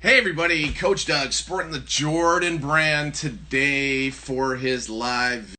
Hey everybody, Coach Doug sporting the Jordan brand today for his live.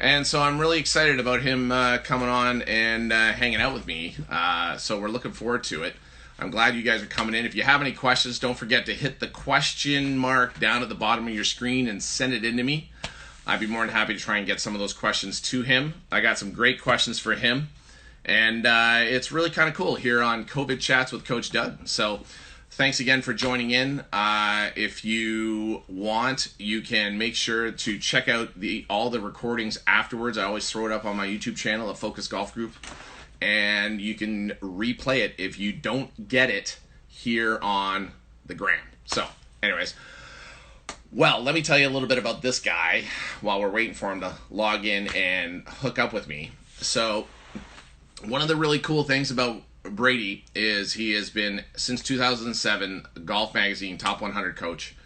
And so I'm really excited about him coming on and hanging out with me. So we're looking forward to it. I'm glad you guys are coming in. If you have any questions, don't forget to hit the question mark down at the bottom of your screen and send it in to me. I'd be more than happy to try and get some of those questions to him. I got some great questions for him. And it's really kind of cool here on COVID Chats with Coach Doug. So thanks again for joining in. If you want, you can make sure to check out all the recordings afterwards. I always throw it up on my YouTube channel, the Focus Golf Group. And you can replay it if you don't get it here on the gram. So, anyways. Well, let me tell you a little bit about this guy while we're waiting for him to log in and hook up with me. So, one of the really cool things about Brady is he has been, since 2007, Golf Magazine Top 100 coach.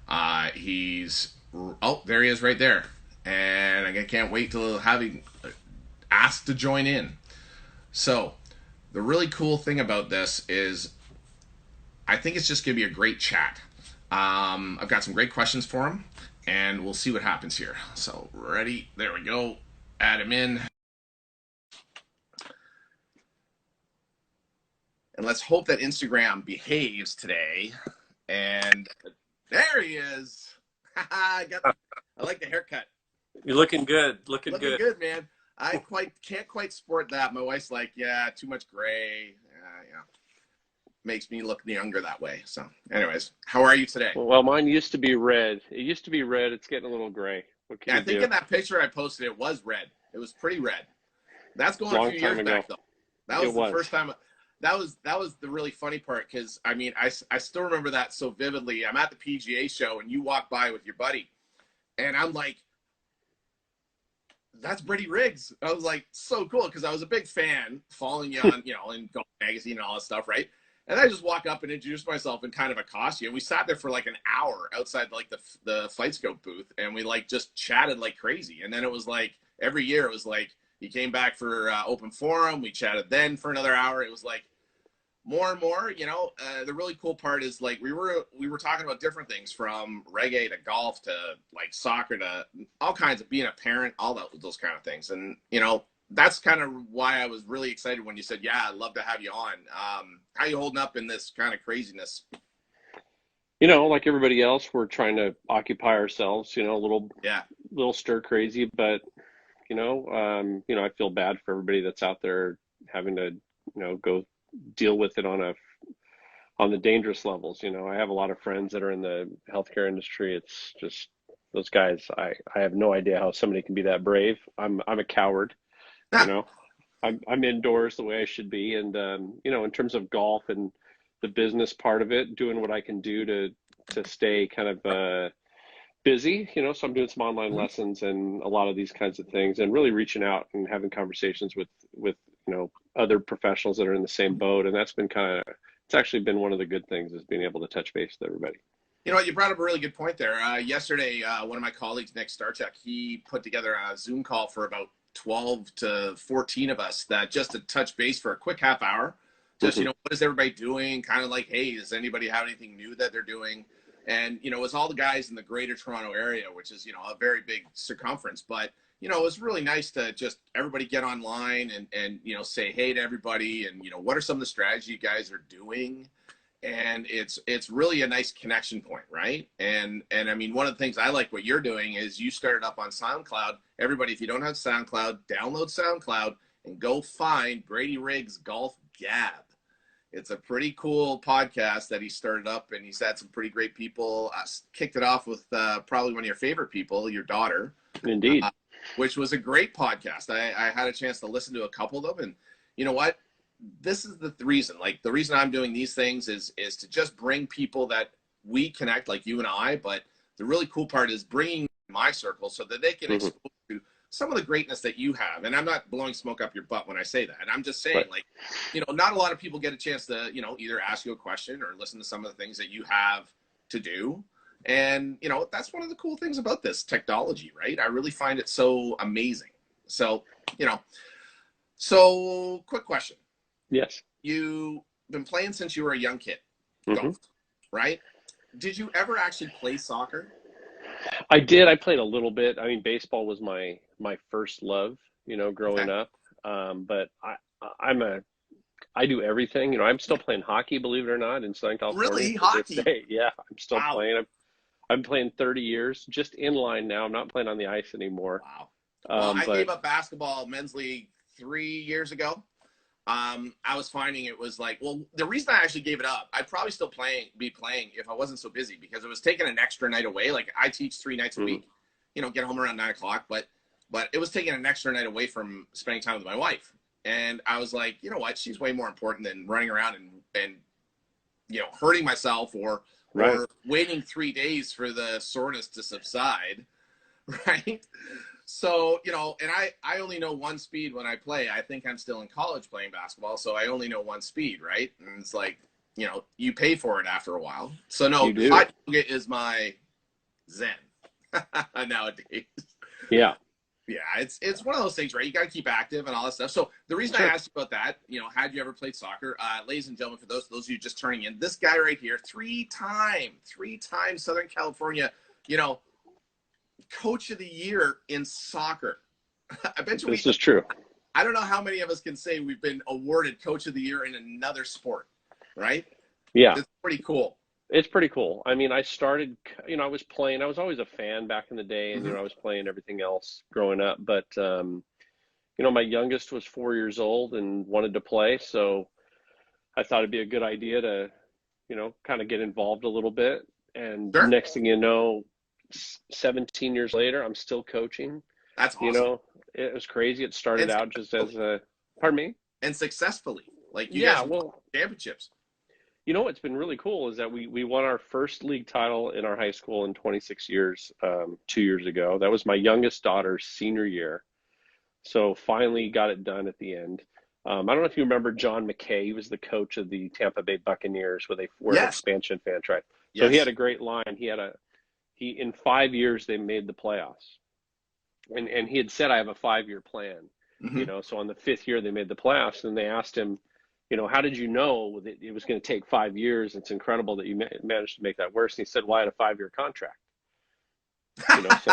There he is right there. And I can't wait to have him asked to join in. So, the really cool thing about this is I think it's just going to be a great chat. I've got some great questions for him, and we'll see what happens here. So, ready? There we go. Add him in. And let's hope that Instagram behaves today. And there he is. I like the haircut. You're looking good. Looking good, man. I can't quite sport that. My wife's like, yeah, too much gray. Yeah. Makes me look younger that way. So, anyways, how are you today? Well, mine used to be red. It used to be red. It's getting a little gray. What can Yeah, you I think do? in that picture I posted, it was red. It was pretty red. That's going a few years back, though. That was the first time. That was the really funny part, because I mean, I still remember that so vividly. I'm at the PGA show and you walk by with your buddy, and I'm like, that's Brady Riggs. I was like, so cool, because I was a big fan, following you on, in Golf Magazine and all that stuff, right? And I just walk up and introduce myself and kind of accost you. And we sat there for like an hour outside like the Flight Scope booth, and we like just chatted like crazy. And then it was like every year it was like he came back for open forum. We chatted then for another hour. It was like more and more. The really cool part is like we were talking about different things, from reggae to golf to like soccer to all kinds of being a parent, all those kind of things. And that's kind of why I was really excited when you said, yeah, I'd love to have you on. How you holding up in this kind of craziness? Like everybody else, we're trying to occupy ourselves, a little stir crazy, but I feel bad for everybody that's out there having to, go deal with it on the dangerous levels. I have a lot of friends that are in the healthcare industry. It's just those guys. I have no idea how somebody can be that brave. I'm a coward. I'm indoors the way I should be, and in terms of golf and the business part of it, doing what I can do to stay kind of busy. So I'm doing some online lessons and a lot of these kinds of things, and really reaching out and having conversations with other professionals that are in the same boat. And that's been it's actually been one of the good things, is being able to touch base with everybody. You brought up a really good point there. Yesterday, one of my colleagues, Nick Starchuk, he put together a Zoom call for about 12 to 14 of us, that just to touch base for a quick half hour. Just, what is everybody doing? Kind of like, hey, does anybody have anything new that they're doing? And, it's all the guys in the greater Toronto area, which is, a very big circumference. But, it was really nice to just everybody get online and say hey to everybody. And, what are some of the strategies you guys are doing? And it's really a nice connection point, right? And I mean, one of the things I like what you're doing is you started up on SoundCloud. Everybody, if you don't have SoundCloud, download SoundCloud and go find Brady Riggs Golf Gab. It's a pretty cool podcast that he started up, and he's had some pretty great people. Kicked it off with probably one of your favorite people, your daughter. Indeed. Which was a great podcast. I had a chance to listen to a couple of them, and you know what? This is the reason. Like, the reason I'm doing these things is to just bring people that we connect, like you and I. But the really cool part is bringing my circle so that they can expose to some of the greatness that you have. And I'm not blowing smoke up your butt when I say that. And I'm just saying, like, you know, not a lot of people get a chance to, you know, either ask you a question or listen to some of the things that you have to do. And, you know, that's one of the cool things about this technology, right? I really find it so amazing. So, you know, so quick question. Yes. You've been playing since you were a young kid, golf, right? Did you ever actually play soccer? I did. I played a little bit. I mean, baseball was my first love, you know, growing up. But I do everything. You know, I'm still playing hockey, believe it or not, in Southern California. Really? Hockey? Yeah, I'm still playing. I'm playing 30 years, just inline now. I'm not playing on the ice anymore. Wow. Well, I gave up basketball men's league 3 years ago. I was finding it was like, well, the reason I actually gave it up, I'd probably still be playing if I wasn't so busy, because it was taking an extra night away. Like, I teach 3 nights a week, you know, get home around 9 o'clock, but it was taking an extra night away from spending time with my wife. And I was like, you know what? She's way more important than running around and you know, hurting myself or waiting 3 days for the soreness to subside. Right. So, you know, and I only know one speed when I play. I think I'm still in college playing basketball, so I only know one speed, right? And it's like, you know, you pay for it after a while. So no, hot yoga is my zen nowadays. Yeah. Yeah, it's one of those things, right? You got to keep active and all that stuff. So the reason I asked you about that, you know, had you ever played soccer? Ladies and gentlemen, for those of you just turning in, this guy right here, three-time Southern California, you know, Coach of the Year in soccer. I bet you this is true. I don't know how many of us can say we've been awarded Coach of the Year in another sport, right? Yeah. It's pretty cool. It's pretty cool. I mean, I started, you know, I was always a fan back in the day, and, you know, I was playing everything else growing up. But, you know, my youngest was 4 years old and wanted to play. So I thought it'd be a good idea to, you know, kind of get involved a little bit. And next thing you know, 17 years later, I'm still coaching. That's awesome. You know, it was crazy. It started out just as a, pardon me? And successfully. Like, you guys won championships. You know what's been really cool is that we won our first league title in our high school in 26 years, 2 years ago. That was my youngest daughter's senior year. So finally got it done at the end. I don't know if you remember John McKay. He was the coach of the Tampa Bay Buccaneers, where they were an expansion fan, right? So he had a great line. In 5 years, they made the playoffs. And he had said, I have a 5-year plan. You know, so on the 5th year, they made the playoffs, and they asked him, you know, how did you know that it was going to take 5 years? It's incredible that you managed to make that worse. And he said, well, I had a 5-year contract. You know, so,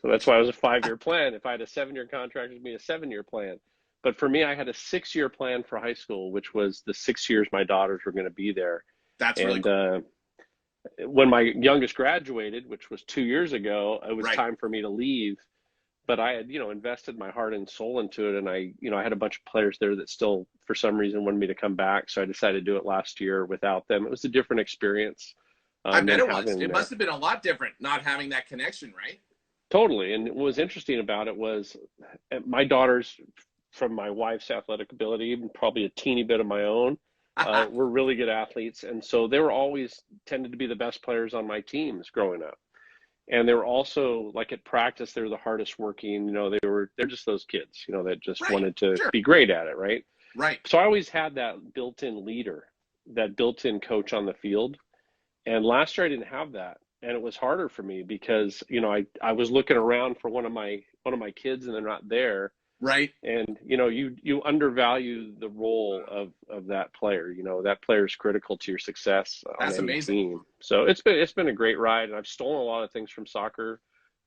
so that's why it was a 5-year plan. If I had a 7-year contract, it would be a 7-year plan. But for me, I had a 6-year plan for high school, which was the 6 years my daughters were going to be there. That's really cool. When my youngest graduated, which was 2 years ago, it was time for me to leave. But I had, you know, invested my heart and soul into it. And I had a bunch of players there that still, for some reason, wanted me to come back. So I decided to do it last year without them. It was a different experience. I bet it was. It must have been a lot different not having that connection, right? Totally. And what was interesting about it was my daughters, from my wife's athletic ability, and probably a teeny bit of my own, were really good athletes. And so they were always tended to be the best players on my teams growing up. And they were also, like, at practice, they were the hardest working. You know, they're just those kids, you know, that just wanted to be great at it, right? Right. So I always had that built-in leader, that built-in coach on the field. And last year I didn't have that, and it was harder for me because, you know, I was looking around for one of my kids, and they're not there. Right. And, you know, you undervalue the role of that player. You know, that player is critical to your success on any team. So it's been a great ride, and I've stolen a lot of things from soccer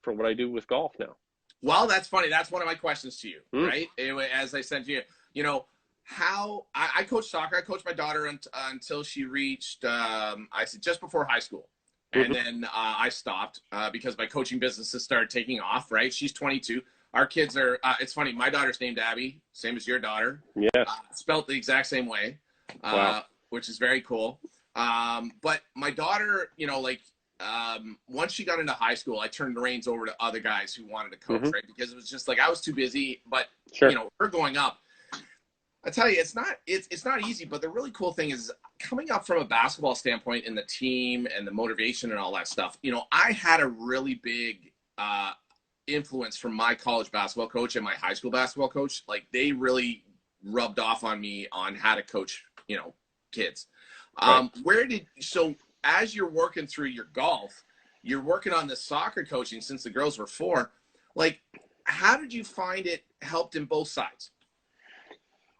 for what I do with golf now. Well, that's funny. That's one of my questions to you, right? Anyway, as I said to you, you know, how I coached soccer. I coached my daughter until she reached, I said, just before high school. And then I stopped because my coaching business has started taking off, right? She's 22. Our kids are. It's funny. My daughter's named Abby, same as your daughter. Yes. Spelt the exact same way, Wow. which is very cool. But my daughter, once she got into high school, I turned the reins over to other guys who wanted to coach, Mm-hmm. right? Because it was just like I was too busy. But Sure. her growing up, I tell you, it's not easy. But the really cool thing is coming up from a basketball standpoint in the team and the motivation and all that stuff. I had a really big influence from my college basketball coach and my high school basketball coach. Like they really rubbed off on me on how to coach, kids. Right. So as you're working through your golf, you're working on the soccer coaching since the girls were 4. Like, how did you find it helped in both sides?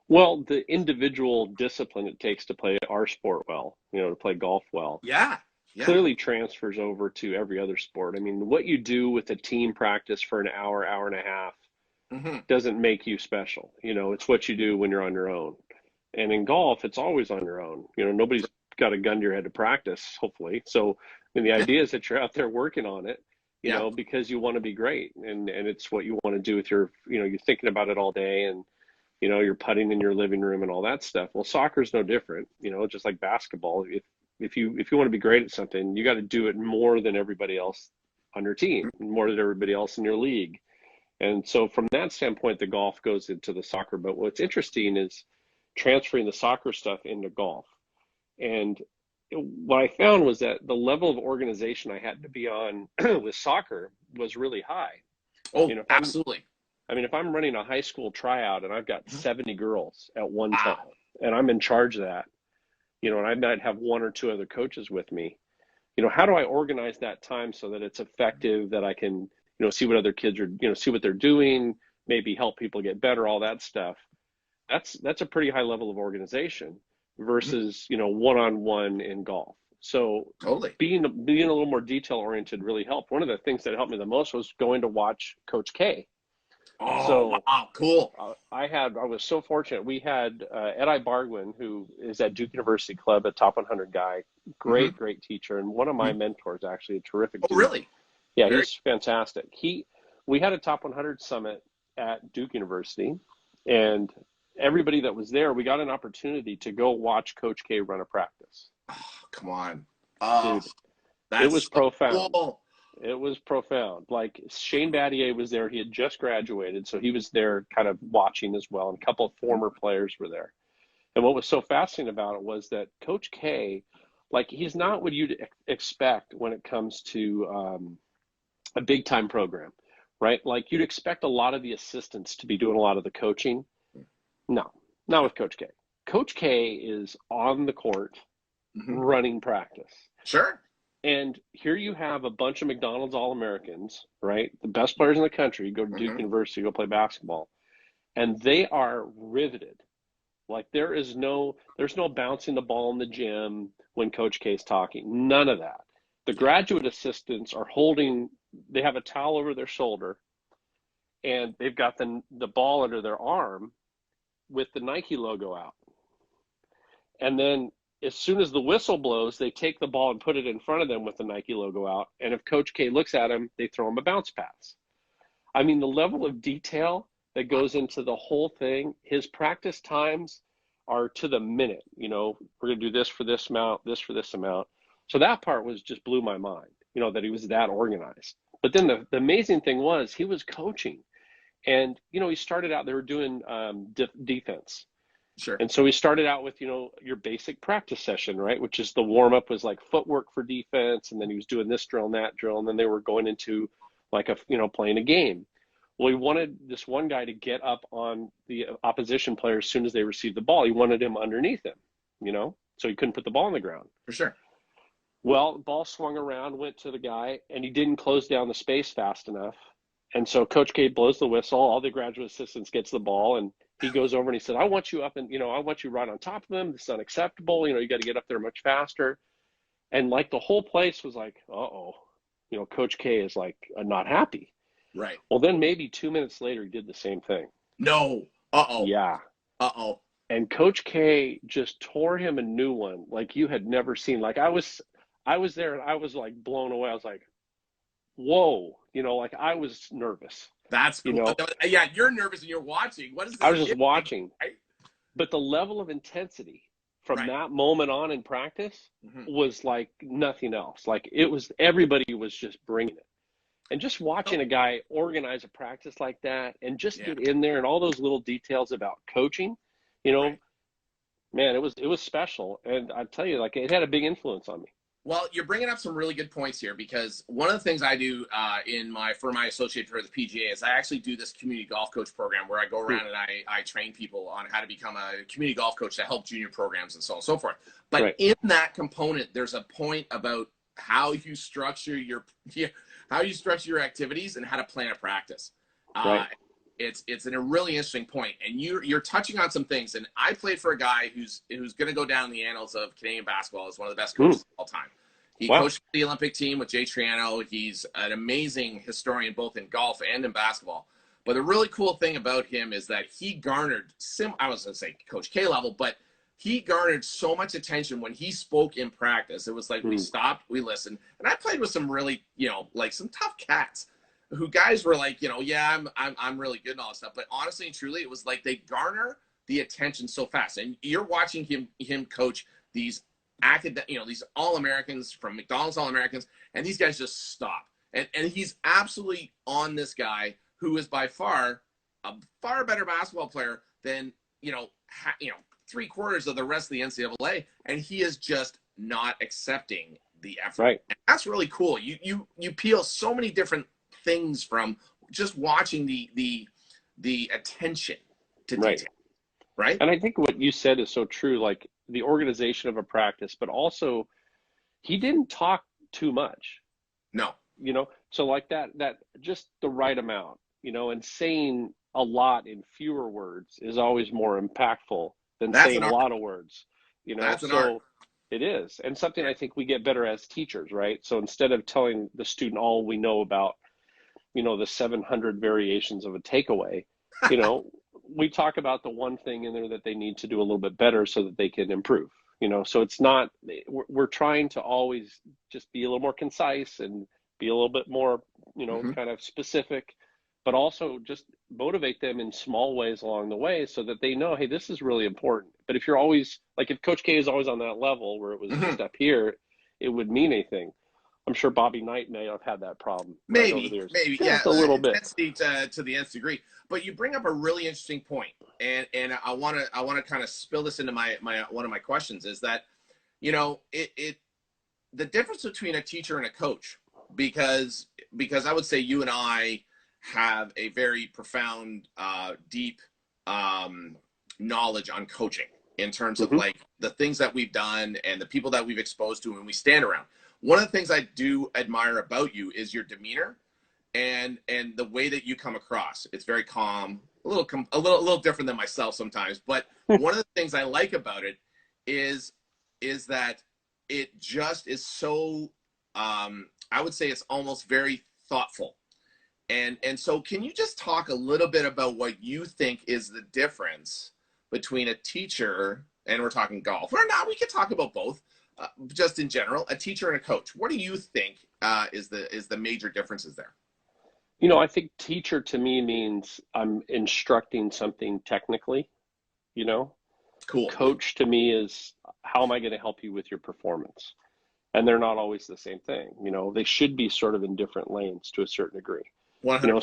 Well, the individual discipline it takes to play our sport well, to play golf well, Yeah. clearly transfers over to every other sport. I mean, what you do with a team practice for an hour, hour and a half doesn't make you special. It's what you do when you're on your own. And in golf, it's always on your own. Nobody's got a gun to your head to practice, hopefully. So, the idea is that you're out there working on it, because you want to be great. And it's what you want to do with your, you're thinking about it all day, and, you're putting in your living room and all that stuff. Well, soccer's no different, just like basketball. If you want to be great at something, you got to do it more than everybody else on your team, more than everybody else in your league. And so from that standpoint, the golf goes into the soccer. But what's interesting is transferring the soccer stuff into golf. And what I found was that the level of organization I had to be on with soccer was really high. Oh, absolutely. If I'm running a high school tryout and I've got 70 girls at one time, and I'm in charge of that, and I might have 1 or 2 other coaches with me, how do I organize that time so that it's effective, that I can, see what other kids are, see what they're doing, maybe help people get better, all that stuff. That's a pretty high level of organization versus, one-on-one in golf. So totally being a little more detail oriented really helped. One of the things that helped me the most was going to watch Coach K. Oh, so, wow, cool. I was so fortunate. We had Ed Bargwin, who is at Duke University Club, a top 100 guy, great teacher, and one of my mentors, actually, a terrific dude. Really? Yeah, he's fantastic. We had a top 100 summit at Duke University, and everybody that was there, we got an opportunity to go watch Coach K run a practice. Oh, come on. Dude, it was profound. Cool. It was profound. Like Shane Battier was there. He had just graduated, so he was there kind of watching as well. And a couple of former players were there. And what was so fascinating about it was that Coach K, like he's not what you'd expect when it comes to a big time program, right? Like you'd expect a lot of the assistants to be doing a lot of the coaching. No, not with Coach K. Coach K is on the court running practice. Sure. And here you have a bunch of McDonald's All-Americans, right? The best players in the country go to Duke University, go play basketball. And they are riveted. Like there's no bouncing the ball in the gym when Coach K is talking. None of that. The graduate assistants are they have a towel over their shoulder, and they've got the ball under their arm with the Nike logo out. And then as soon as the whistle blows, they take the ball and put it in front of them with the Nike logo out. And if Coach K looks at him, they throw him a bounce pass. I mean, the level of detail that goes into the whole thing, his practice times are to the minute. We're going to do this for this amount, this for this amount. So that part just blew my mind, that he was that organized. But then the amazing thing was he was coaching. And, he started out, they were doing defense. Sure. And so we started out with, your basic practice session, right? Which is the warm-up was like footwork for defense. And then he was doing this drill and that drill. And then they were going into like playing a game. Well, he wanted this one guy to get up on the opposition player as soon as they received the ball. He wanted him underneath him, so he couldn't put the ball on the ground. For sure. Well, the ball swung around, went to the guy, and he didn't close down the space fast enough. And so Coach K blows the whistle. All the graduate assistants gets the ball, and he goes over and he said, I want you up and, I want you right on top of them. This is unacceptable. You got to get up there much faster. And like the whole place was like, uh-oh, Coach K is like not happy. Right. Well, then maybe 2 minutes later, he did the same thing. No. Uh-oh. Yeah. Uh-oh. And Coach K just tore him a new one like you had never seen. Like I was there and I was like blown away. I was like, whoa, like I was nervous. That's You cool. know, Yeah, you're nervous and you're watching. What is I this was just kid thinking, watching, right? but the level of intensity from Right. that moment on in practice Mm-hmm. was like nothing else. Like it was, everybody was just bringing it. And just watching Oh, a guy organize a practice like that and just yeah. get in there and all those little details about coaching, you know, Right. man, it was special. And I tell you, like it had a big influence on me. Well, you're bringing up some really good points here because one of the things I do for my associate for the PGA is I actually do this community golf coach program where I go Hmm. around and I train people on how to become a community golf coach to help junior programs and so on and so forth. But Right. in that component, there's a point about how you structure your activities and how to plan a practice. Uh, Right. it's a really interesting point, and you're touching on some things. And I played for a guy who's going to go down in the annals of Canadian basketball as one of the best Hmm. coaches of all time. He Wow. coached the Olympic team with Jay Triano. He's an amazing historian both in golf and in basketball. But the really cool thing about him is that he garnered I was going to say Coach K level, but he garnered so much attention when he spoke in practice. It was like we stopped, we listened, and I played with some really, like some tough cats who guys were like, yeah, I'm really good and all that stuff. But honestly and truly, it was like they garner the attention so fast. And you're watching him coach these these All-Americans from McDonald's All-Americans, and these guys just stop. And he's absolutely on this guy who is by far a far better basketball player than, 3/4 of the rest of the NCAA, and he is just not accepting the effort. Right. And that's really cool. You peel so many different things from just watching the attention to detail, right? And I think what you said is so true, like the organization of a practice, but also he didn't talk too much, No, so like that just the right amount, and saying a lot in fewer words is always more impactful than that's saying an a art. lot of words, That's an art. so it is, and something Yeah. I think we get better as teachers, right? So instead of telling the student all we know about, the 700 variations of a takeaway, you know, we talk about the one thing in there that they need to do a little bit better so that they can improve, so it's not, we're trying to always just be a little more concise and be a little bit more, Mm-hmm. kind of specific, but also just motivate them in small ways along the way so that they know, hey, this is really important. But if you're always like, if Coach K is always on that level where it was Mm-hmm. just up here, it would mean anything. I'm sure Bobby Knight may have had that problem right over the Maybe, years. yeah, Just a little bit. intensity to the nth degree. But you bring up a really interesting point, and I want to kind of spill this into my one of my questions is that, it the difference between a teacher and a coach, because I would say you and I have a very profound, deep knowledge on coaching in terms of Hmm. like the things that we've done and the people that we've exposed to when we stand around. One of the things I do admire about you is your demeanor and the way that you come across. It's very calm, a little different than myself sometimes. But one of the things I like about it is that it just is so. I would say it's almost very thoughtful. And so, can you just talk a little bit about what you think is the difference between a teacher, and we're talking golf, or not? We could talk about both, just in general, a teacher and a coach. What do you think is the major differences there? I think teacher to me means I'm instructing something technically, you know. Cool. Coach to me is how am I going to help you with your performance? And they're not always the same thing, they should be sort of in different lanes to a certain degree. 100.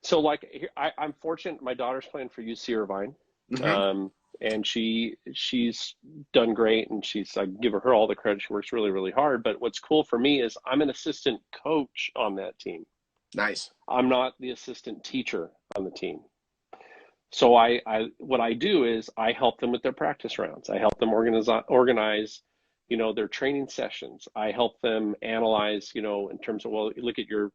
So like I'm fortunate. My daughter's playing for UC Irvine, Mm-hmm. and she's done great, and I give her all the credit. She works really, really hard. But what's cool for me is I'm an assistant coach on that team. Nice. I'm not the assistant teacher on the team. So I what I do is I help them with their practice rounds. I help them organize, their training sessions. I help them analyze, in terms of, well, look at your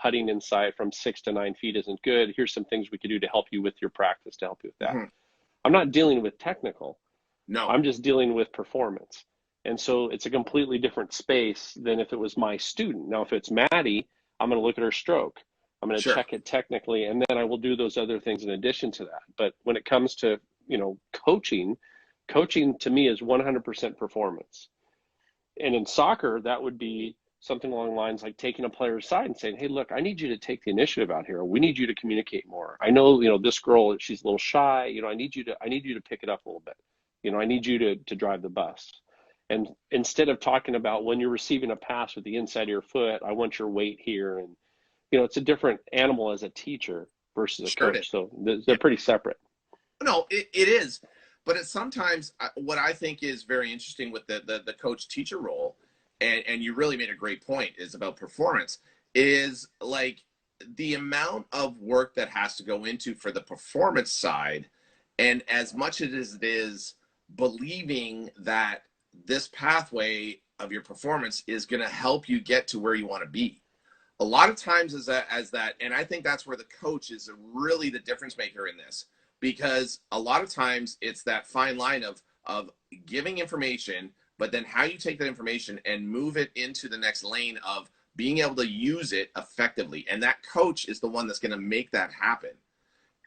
putting inside from 6 to 9 feet isn't good. Here's some things we could do to help you with your practice to help you with that. Mm-hmm. I'm not dealing with technical. No. I'm just dealing with performance. And so it's a completely different space than if it was my student. Now, if it's Maddie, I'm going to look at her stroke. I'm going to Sure. check it technically, and then I will do those other things in addition to that. But when it comes to, coaching to me is 100% performance. And in soccer, that would be something along the lines like taking a player aside and saying, hey, look, I need you to take the initiative out here. We need you to communicate more. I know, this girl, she's a little shy. I need you to pick it up a little bit. I need you to drive the bus. And instead of talking about when you're receiving a pass with the inside of your foot, I want your weight here. And, it's a different animal as a teacher versus a coach. So they're pretty separate. No, it is. But it's sometimes what I think is very interesting with the coach teacher role, and you really made a great point, is about performance, is like the amount of work that has to go into for the performance side. And as much as it is believing that this pathway of your performance is going to help you get to where you want to be. A lot of times as that, and I think that's where the coach is really the difference maker in this, because a lot of times it's that fine line of giving information, but then how you take that information and move it into the next lane of being able to use it effectively. And that coach is the one that's going to make that happen.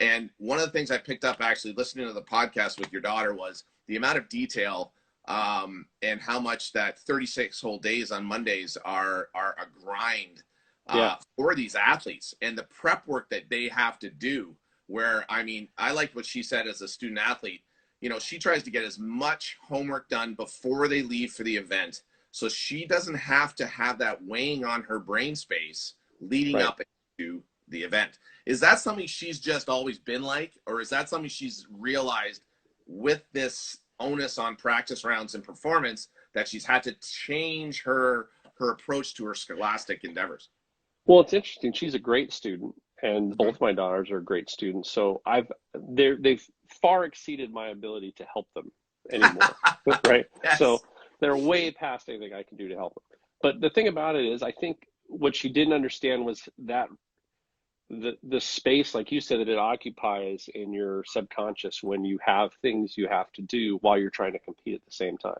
And one of the things I picked up actually listening to the podcast with your daughter was the amount of detail and how much that 36 whole days on Mondays are a grind for these athletes, and the prep work that they have to do. Where, I mean, I liked what she said as a student athlete. She tries to get as much homework done before they leave for the event, so she doesn't have to have that weighing on her brain space leading up to the event. Is that something she's just always been like, or is that something she's realized with this onus on practice rounds and performance that she's had to change her approach to her scholastic endeavors? Well, it's interesting. She's a great student, and both my daughters are great students. So they've far exceeded my ability to help them anymore, right? Yes. So they're way past anything I can do to help them. But the thing about it is, I think what she didn't understand was that the space, like you said, that it occupies in your subconscious when you have things you have to do while you're trying to compete at the same time.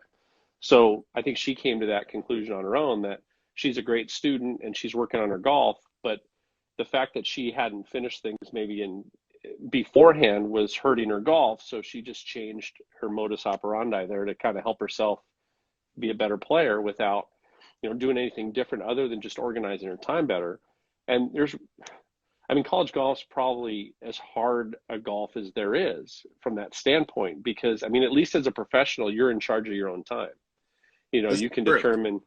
So I think she came to that conclusion on her own, that she's a great student and she's working on her golf, but the fact that she hadn't finished things maybe beforehand was hurting her golf. So she just changed her modus operandi there to kind of help herself be a better player without, doing anything different other than just organizing her time better. And college golf's probably as hard a golf as there is from that standpoint, because, at least as a professional, you're in charge of your own time. You can determine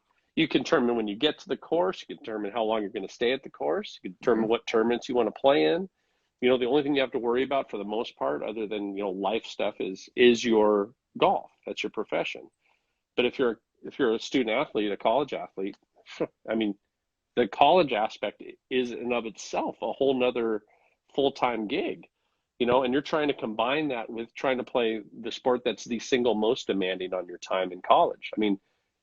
when you get to the course, you can determine how long you're going to stay at the course, you can determine what tournaments you want to play in. The only thing you have to worry about for the most part, other than, life stuff, is your golf. That's your profession. But if you're a student athlete, a college athlete, the college aspect is in of itself a whole nother full-time gig, and you're trying to combine that with trying to play the sport that's the single most demanding on your time in college.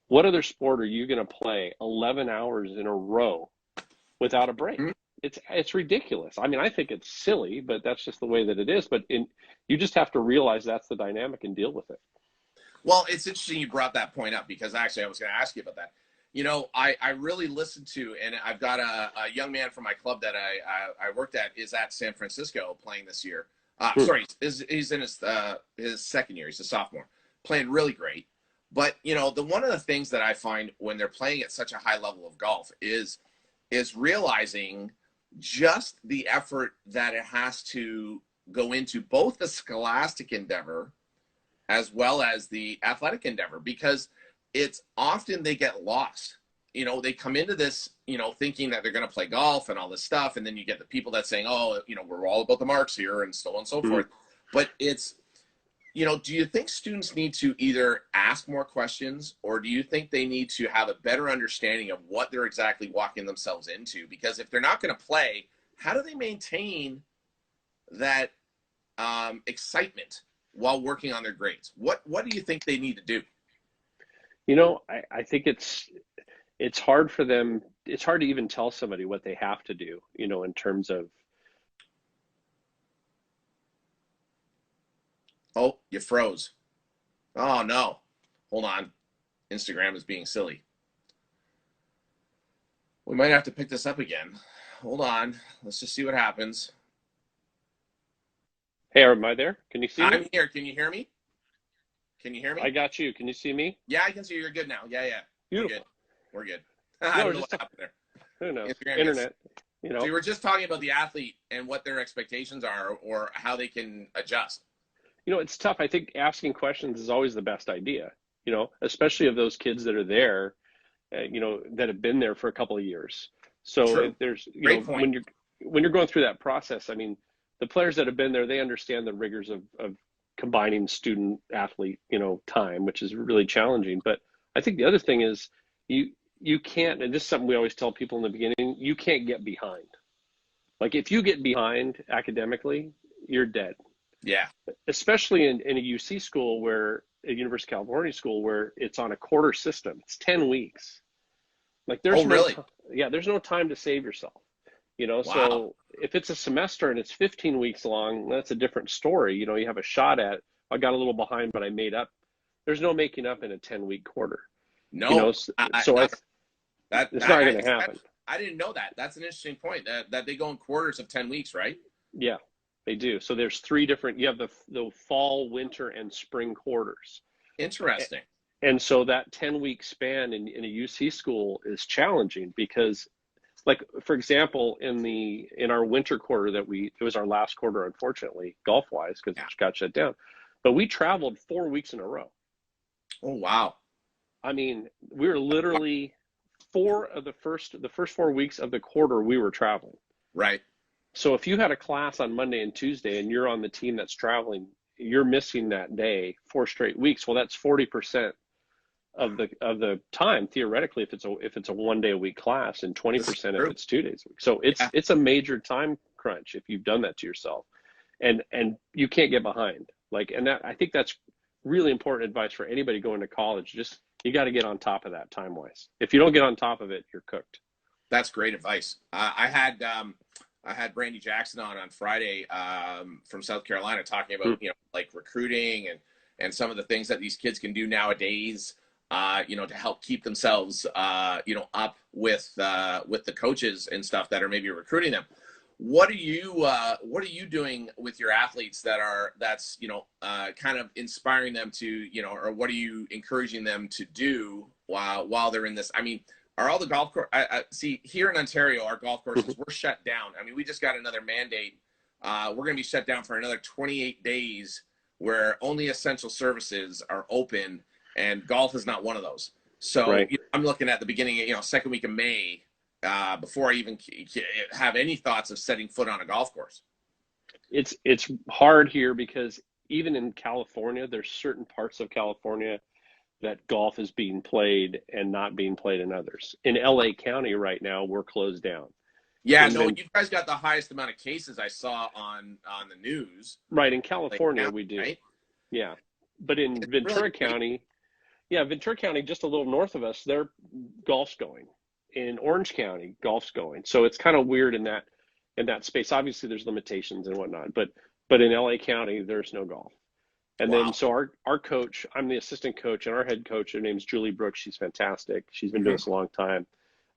What other sport are you going to play 11 hours in a row without a break? It's ridiculous. I think it's silly, but that's just the way that it is. But you just have to realize that's the dynamic and deal with it. Well, it's interesting you brought that point up, because actually I was going to ask you about that. I really listened to, and I've got a young man from my club that I worked at is at San Francisco playing this year. Sorry, he's in his second year. He's a sophomore, playing really great. But, one of the things that I find when they're playing at such a high level of golf is realizing just the effort that it has to go into both the scholastic endeavor as well as the athletic endeavor, because it's often they get lost. They come into this, thinking that they're going to play golf and all this stuff. And then you get the people that saying, oh, we're all about the marks here and so on and so forth. But it's, do you think students need to either ask more questions, or do you think they need to have a better understanding of what they're exactly walking themselves into? Because if they're not going to play, how do they maintain that excitement while working on their grades? What do you think they need to do? I think it's hard for them. It's hard to even tell somebody what they have to do, in terms of. Oh, you froze. Oh, no. Hold on. Instagram is being silly. We might have to pick this up again. Hold on. Let's just see what happens. Hey, am I there? Can you see me? I'm here. Can you hear me? Can you hear me? I got you. Can you see me? Yeah, I can see you. You're good now. Yeah. Beautiful. We're good. I No, don't we're know just what happened there. who knows? Instagram gets. Internet, you So know. you were just talking about the athlete and what their expectations are, or how they can adjust. It's tough. I think asking questions is always the best idea. Especially of those kids that are there, that have been there for a couple of years. So True. there's, Great point. when you're going through that process, I mean, the players that have been there, they understand the rigors of combining student athlete, time, which is really challenging. But I think the other thing is you can't, and this is something we always tell people in the beginning, you can't get behind. Like if you get behind academically, you're dead. Yeah. Especially in a UC school a University of California school where it's on a quarter system. It's 10 weeks. Like Oh, really? there's no time to save yourself. Wow. So if it's a semester and it's 15 weeks long, that's a different story. You have a shot at, I got a little behind, but I made up. There's no making up in a 10-week quarter. No, So it's not going to I happen. I didn't know that. That's an interesting point that they go in quarters of 10 weeks, right? Yeah, they do. So there's three different, you have the fall, winter, and spring quarters. Interesting. And so that 10-week span in a UC school is challenging because, like, for example, in our winter quarter it was our last quarter, unfortunately, golf wise, because it got shut down. But we traveled 4 weeks in a row. Oh, wow. I mean, we were literally the first 4 weeks of the quarter we were traveling. Right. So if you had a class on Monday and Tuesday and you're on the team that's traveling, you're missing that day 4 straight weeks. Well, that's 40% of the time theoretically if it's a 1 day a week class, and 20% if it's 2 days a week. So it's a major time crunch if you've done that to yourself, and you can't get behind. And that, I think that's really important advice for anybody going to college. Just you got to get on top of that time wise. If you don't get on top of it, you're cooked. That's great advice. I had Brandy Jackson on Friday from South Carolina talking about like recruiting and some of the things that these kids can do nowadays. To help keep themselves, up with the coaches and stuff that are maybe recruiting them. What are you doing with your athletes that's kind of inspiring them to, or what are you encouraging them to do while they're in this? I mean, are all the golf course? See, here in Ontario, our golf courses we're shut down. I mean, we just got another mandate. We're going to be shut down for another 28 days, where only essential services are open. And golf is not one of those. So right. I'm looking at the beginning, second week of May, before I even have any thoughts of setting foot on a golf course. It's hard here because even in California, there's certain parts of California that golf is being played and not being played in others. In LA County right now, we're closed down. Yeah, you guys got the highest amount of cases I saw on the news. Right, in California we do. Right? Yeah. But in Ventura County, Ventura County, just a little north of us, their golf's going. In Orange County, golf's going. So it's kind of weird in that space. Obviously, there's limitations and whatnot, but in LA County, there's no golf. And then so our coach, I'm the assistant coach, and our head coach, her name's Julie Brooks. She's fantastic. She's been doing this a long time.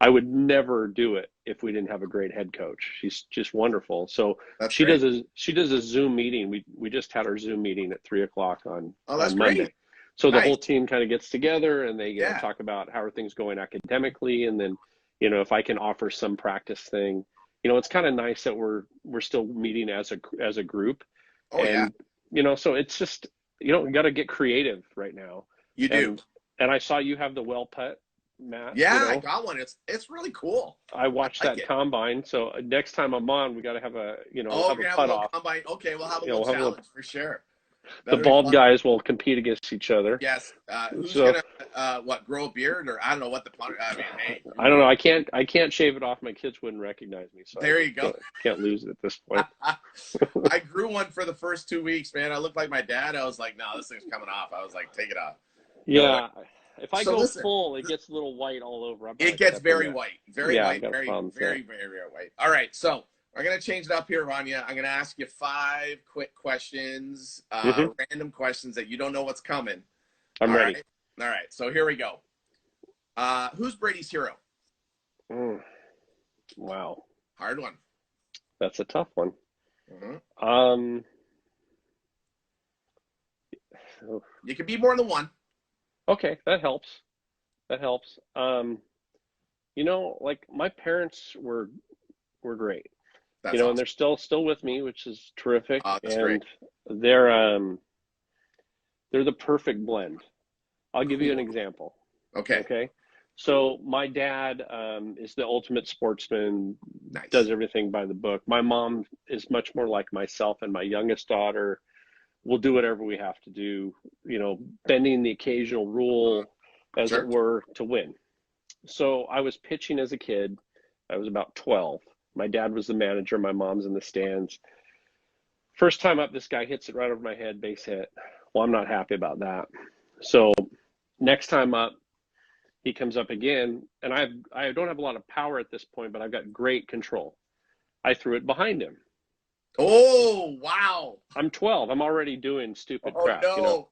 I would never do it if we didn't have a great head coach. She's just wonderful. So she does a Zoom meeting. We just had our Zoom meeting at 3:00 on Monday. Great. So the whole team kind of gets together and they talk about how are things going academically, and then if I can offer some practice thing, it's kind of nice that we're still meeting as a group. So it's just we got to get creative right now. You do. And I saw you have the well putt, Matt. Yeah, I got one. It's really cool. I watched that combine. So next time I'm on, we got to have a have a putt off. Combine. Okay, we'll have a little challenge for sure. The bald guys will compete against each other. Yes. Who's gonna grow a beard, or I don't know what the hey. I don't know. I can't shave it off. My kids wouldn't recognize me. So there you go. Can't lose it at this point. I grew one for the first 2 weeks, man. I looked like my dad. I was like, no, this thing's coming off. I was like, take it off. Yeah. If I go full, it gets a little white all over. It gets very white. Very white. Very white. All right. So we're going to change it up here, Vanya. I'm going to ask you 5 quick questions, random questions that you don't know what's coming. I'm ready. All right. So here we go. Who's Brady's hero? Wow. Hard one. That's a tough one. You can be more than one. Okay, that helps. like my parents were great, That's awesome. and they're still with me, which is terrific. That's great. And they're they're the perfect blend. I'll give you an Cool. example. Okay. Okay. So my dad is the ultimate sportsman, Nice. does everything by the book. My mom is much more like myself, and my youngest daughter will do whatever we have to do, bending the occasional rule, as it Sure. were, to win. So I was pitching as a kid. I was about 12. My dad was the manager. My mom's in the stands. First time up, this guy hits it right over my head, base hit. Well, I'm not happy about that. So next time up, he comes up again, and I don't have a lot of power at this point, but I've got great control. I threw it behind him. Oh, wow. I'm 12. I'm already doing stupid Oh, crap, no.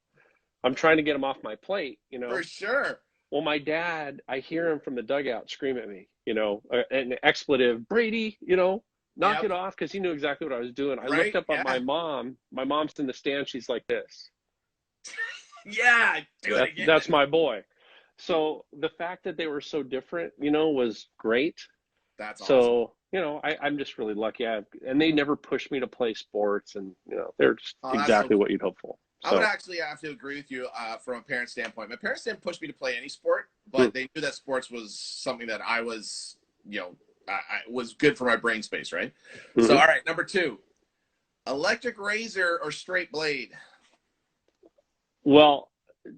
I'm trying to get him off my plate, For sure. Well, my dad, I hear him from the dugout scream at me, an expletive, Brady, knock Yep. it off, because he knew exactly what I was doing. I looked Right? up at my Yeah. mom. My mom's in the stand. She's like this. Yeah. Do it again. That's my boy. So the fact that they were so different, was great. That's awesome. So, I'm just really lucky. And they never pushed me to play sports, and, they're just Oh, that's so exactly cool. what you'd hope for. I would So, actually have to agree with you from a parent standpoint. My parents didn't push me to play any sport, but they knew that sports was something that I was, I was good for my brain space, right? So, all right, number 2, electric razor or straight blade? well,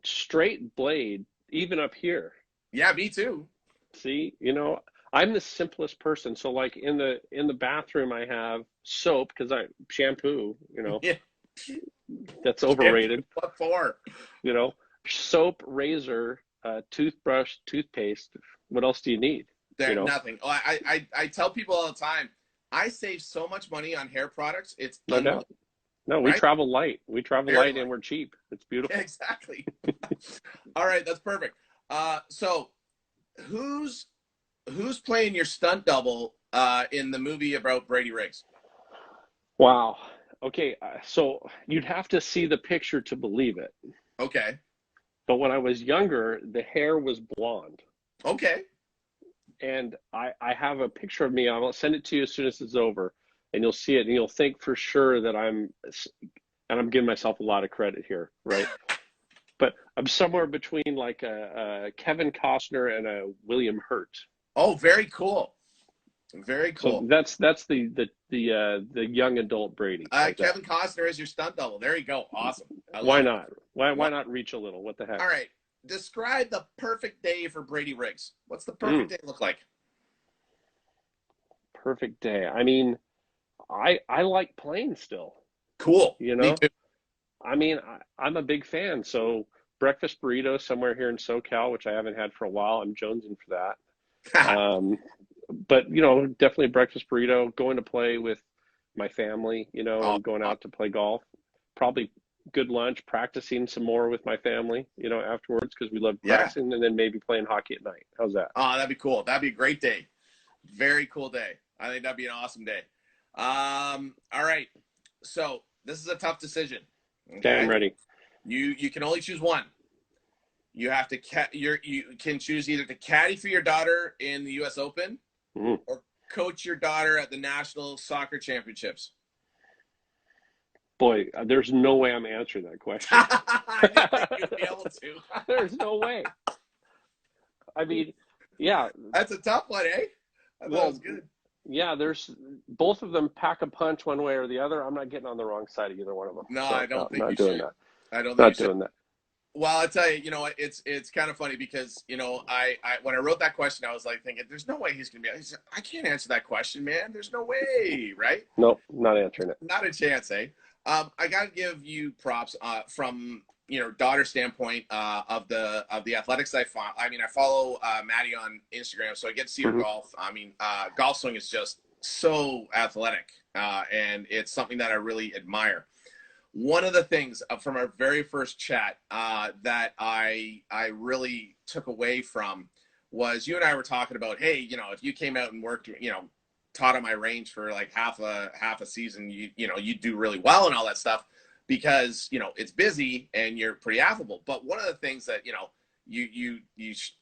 straight blade, even up here. Yeah, me too. See, I'm the simplest person. So like in the bathroom, I have soap because I shampoo, Yeah. that's overrated. What for? You know, soap, razor, toothbrush, toothpaste. What else do you need? There's nothing. Oh, I tell people all the time, I save so much money on hair products. It's No unbelievable. doubt. No, we Right? travel light. We travel Very light, light. and we're cheap. It's beautiful. Exactly. All right, that's perfect. So who's playing your stunt double in the movie about Brady Riggs? Wow. Okay, so you'd have to see the picture to believe it. Okay. But when I was younger, the hair was blonde. Okay. And I have a picture of me. I'll send it to you as soon as it's over, and you'll see it, and you'll think for sure that and I'm giving myself a lot of credit here, right? But I'm somewhere between like a Kevin Costner and a William Hurt. Oh, very cool. Very So cool. that's the young adult Brady. Like Kevin Costner is your stunt double. There you go. Awesome. I Why love it. not? Why not reach a little? What the heck? All right. Describe the perfect day for Brady Riggs. What's the perfect day look like? Perfect day. I mean, I like playing still. Cool. Me too. I mean, I'm a big fan. So breakfast burrito somewhere here in SoCal, which I haven't had for a while. I'm jonesing for that. But definitely breakfast burrito. Going to play with my family, Oh, and going out to play golf. Probably good lunch, practicing some more with my family, afterwards, because we love yeah. practicing, and then maybe playing hockey at night. How's that? Oh, that'd be cool. That'd be a great day. Very cool day. I think that'd be an awesome day. All right. So this is a tough decision. Okay, I'm ready. You can only choose one. You have to you can choose either to caddy for your daughter in the U.S. Open or coach your daughter at the National Soccer Championships. Boy, there's no way I'm answering that question. I didn't think you'd be able to. There's no way. I mean, yeah. That's a tough one, eh? I thought it was good. Yeah, there's both of them pack a punch one way or the other. I'm not getting on the wrong side of either one of them. No, I don't think not you doing should. that. I don't think not you should. doing that. Well, I'll tell you, it's kind of funny because, I when I wrote that question, I was like thinking, there's no way he's going to be, I can't answer that question, man. There's no way, right? Nope, not answering it. Not a chance, eh? I got to give you props from, daughter standpoint of the athletics I follow. I mean, I follow Maddie on Instagram, so I get to see her golf. I mean, golf swing is just so athletic, and it's something that I really admire. One of the things from our very first chat that I really took away from was you and I were talking about, hey, if you came out and worked, taught on my range for like half a season, you do really well and all that stuff because, it's busy and you're pretty affable. But one of the things that, you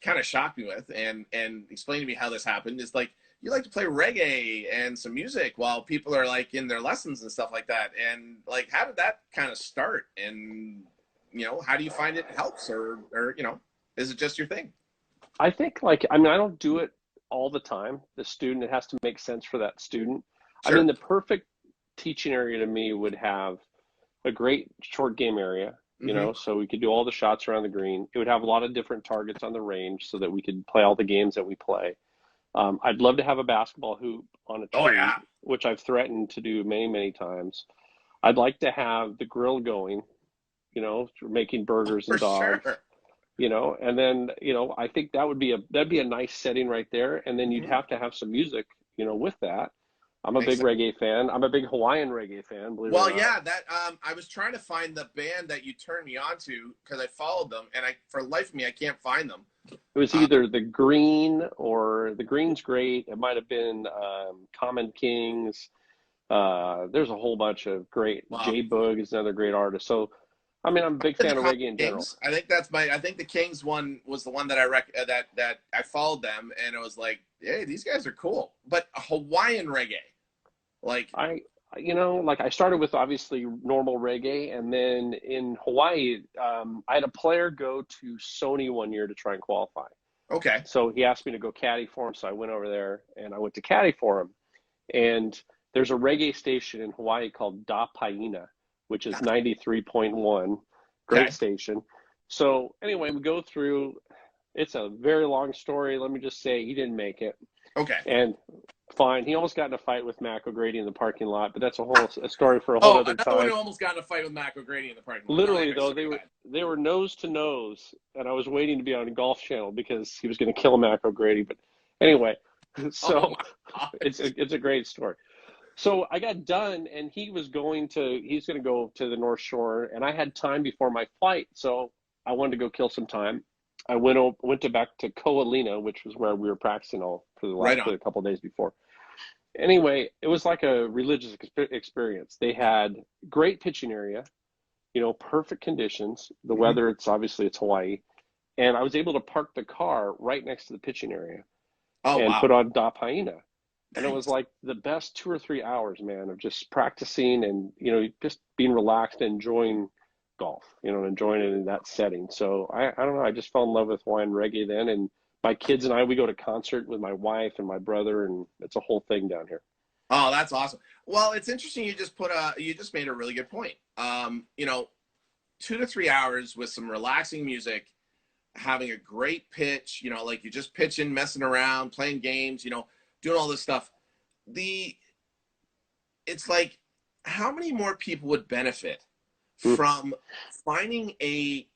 kind of shocked me with, and explained to me how this happened, is like you like to play reggae and some music while people are like in their lessons and stuff like that. And like, how did that kind of start? And how do you find it helps, or is it just your thing? I think, like, I mean, I don't do it all the time. The student, it has to make sense for that student. I mean, Sure. the perfect teaching area to me would have a great short game area, Mm-hmm. so we could do all the shots around the green. It would have a lot of different targets on the range so that we could play all the games that we play. I'd love to have a basketball hoop on a Oh tree, yeah, which I've threatened to do many, many times. I'd like to have the grill going, making burgers for and dogs, sure. and then, I think that'd be a nice setting right there. And then you'd Mm-hmm. have to have some music, with that. I'm a Makes big sense. reggae fan. I'm a big Hawaiian reggae fan, believe it or Well, not. yeah, that I was trying to find the band that you turned me on to because I followed them, and I for the life of me I can't find them. It was Um, either the Green or the Green's great. It might have been Common Kings. There's a whole bunch of great. well, J Boog is another great artist. So, I mean, I'm a big the fan of Common reggae in general. Kings. I think that's my. I think the Kings one was the one that that I followed them, and it was like, hey, these guys are cool, but Hawaiian reggae, like, I, like I started with obviously normal reggae, and then in Hawaii, I had a player go to Sony one year to try and qualify. okay, So he asked me to go caddy for him. So I went over there and I went to caddy for him. And there's a reggae station in Hawaii called Da Paina, which is 93.1, great okay, station. So anyway, we go through. It's a very long story. Let me just say he didn't make it. okay. And fine, he almost got in a fight with Mac O'Grady in the parking lot, but that's a story for a whole Oh, other another one time. who almost got in a fight with Mac O'Grady in the parking lot. Oh, Literally anyway, though, sorry, they go were ahead. they were nose to nose, and I was waiting to be on Golf Channel because he was going to kill Mac O'Grady. But anyway, Oh so my it's gosh. it's a great story. So I got done, and he's going to go to the North Shore, and I had time before my flight, so I wanted to go kill some time. I went to back to Koalina, which was where we were practicing all Right for on. the couple of days before. Anyway, it was like a religious experience. They had great pitching area, perfect conditions. The Mm-hmm. weather, it's Hawaii, and I was able to park the car right next to the pitching area Oh and wow, put on Da Paina. And it was nice. like the best 2 or 3 hours, man, of just practicing and, just being relaxed and enjoying golf, and enjoying it in that setting. So I don't know, I just fell in love with Hawaiian reggae then. And my kids and I, we go to concert with my wife and my brother, and it's a whole thing down here. Oh, that's awesome. Well, it's interesting. You just made a really good point. 2 to 3 hours with some relaxing music, having a great pitch. Like you're just pitching, messing around, playing games. Doing all this stuff. The It's like, how many more people would benefit Mm, from finding a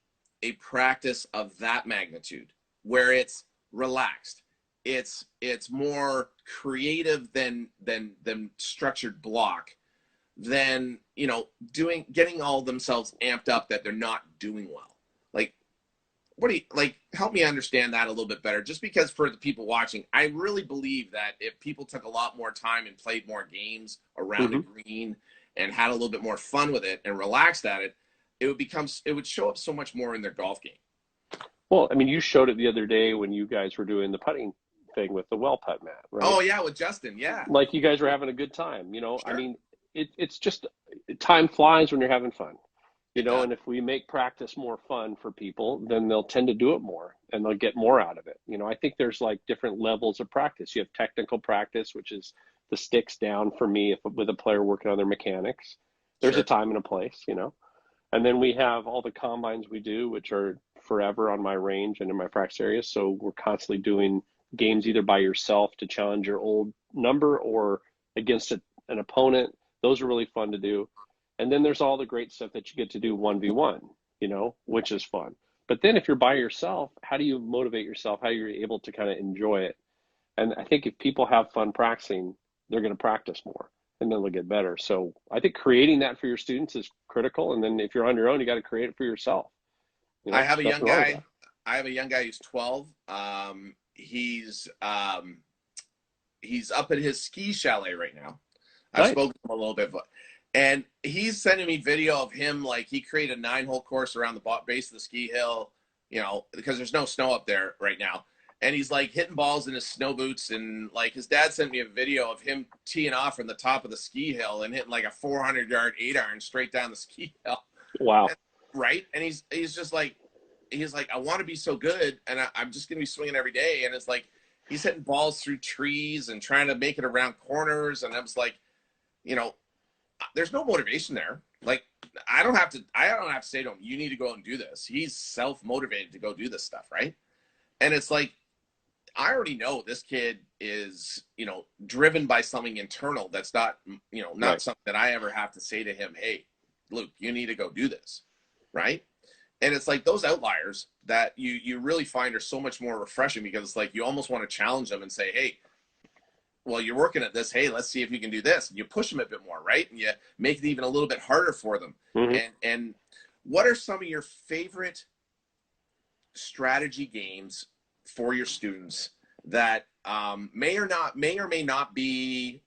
practice of that magnitude where it's relaxed, it's more creative than structured block, than doing getting all themselves amped up that they're not doing well. Like, what do you like? Help me understand that a little bit better, just because for the people watching, I really believe that if people took a lot more time and played more games around a hmm green and had a little bit more fun with it and relaxed at it, it would show up so much more in their golf game. Well, I mean, you showed it the other day when you guys were doing the putting thing with the well putt mat, right? Oh yeah, with Justin, yeah. Like you guys were having a good time, I Sure. mean, it's just time flies when you're having fun, It does. and if we make practice more fun for people, then they'll tend to do it more and they'll get more out of it. I think there's like different levels of practice. You have technical practice, which is the sticks down for me if with a player working on their mechanics. There's a Sure. time and a place, and then we have all the combines we do, which are forever on my range and in my practice area. So we're constantly doing games either by yourself to challenge your old number or against an opponent. Those are really fun to do. And then there's all the great stuff that you get to do 1v1, which is fun. But then if you're by yourself, how do you motivate yourself? How you're able to kind of enjoy it? And I think if people have fun practicing, they're going to practice more and then they'll get better. So I think creating that for your students is critical. And then if you're on your own, you got to create it for yourself. I have There's a young nothing wrong with guy. that. I have a young guy who's 12. He's up at his ski chalet right now. I've Nice. spoken to him a little bit, and he's sending me video of him, like he created a 9-hole course around the base of the ski hill. because there's no snow up there right now. And he's like hitting balls in his snow boots. And like his dad sent me a video of him teeing off from the top of the ski hill and hitting like a 400-yard 8-iron straight down the ski hill. Wow. And, right. And he's just like, I want to be so good. And I'm just going to be swinging every day. And it's like, he's hitting balls through trees and trying to make it around corners. And I was like, there's no motivation there. Like, I don't have to say to him, you need to go out and do this. He's self-motivated to go do this stuff. Right. And it's like, I already know this kid is, driven by something internal that's not, not something that I ever have to say to him, hey, Luke, you need to go do this. Right. And it's like those outliers that you really find are so much more refreshing, because it's like you almost want to challenge them and say, hey, well, you're working at this. Hey, let's see if you can do this. And you push them a bit more, right? And you make it even a little bit harder for them. Mm-hmm. And what are some of your favorite strategy games for your students that may or may not be,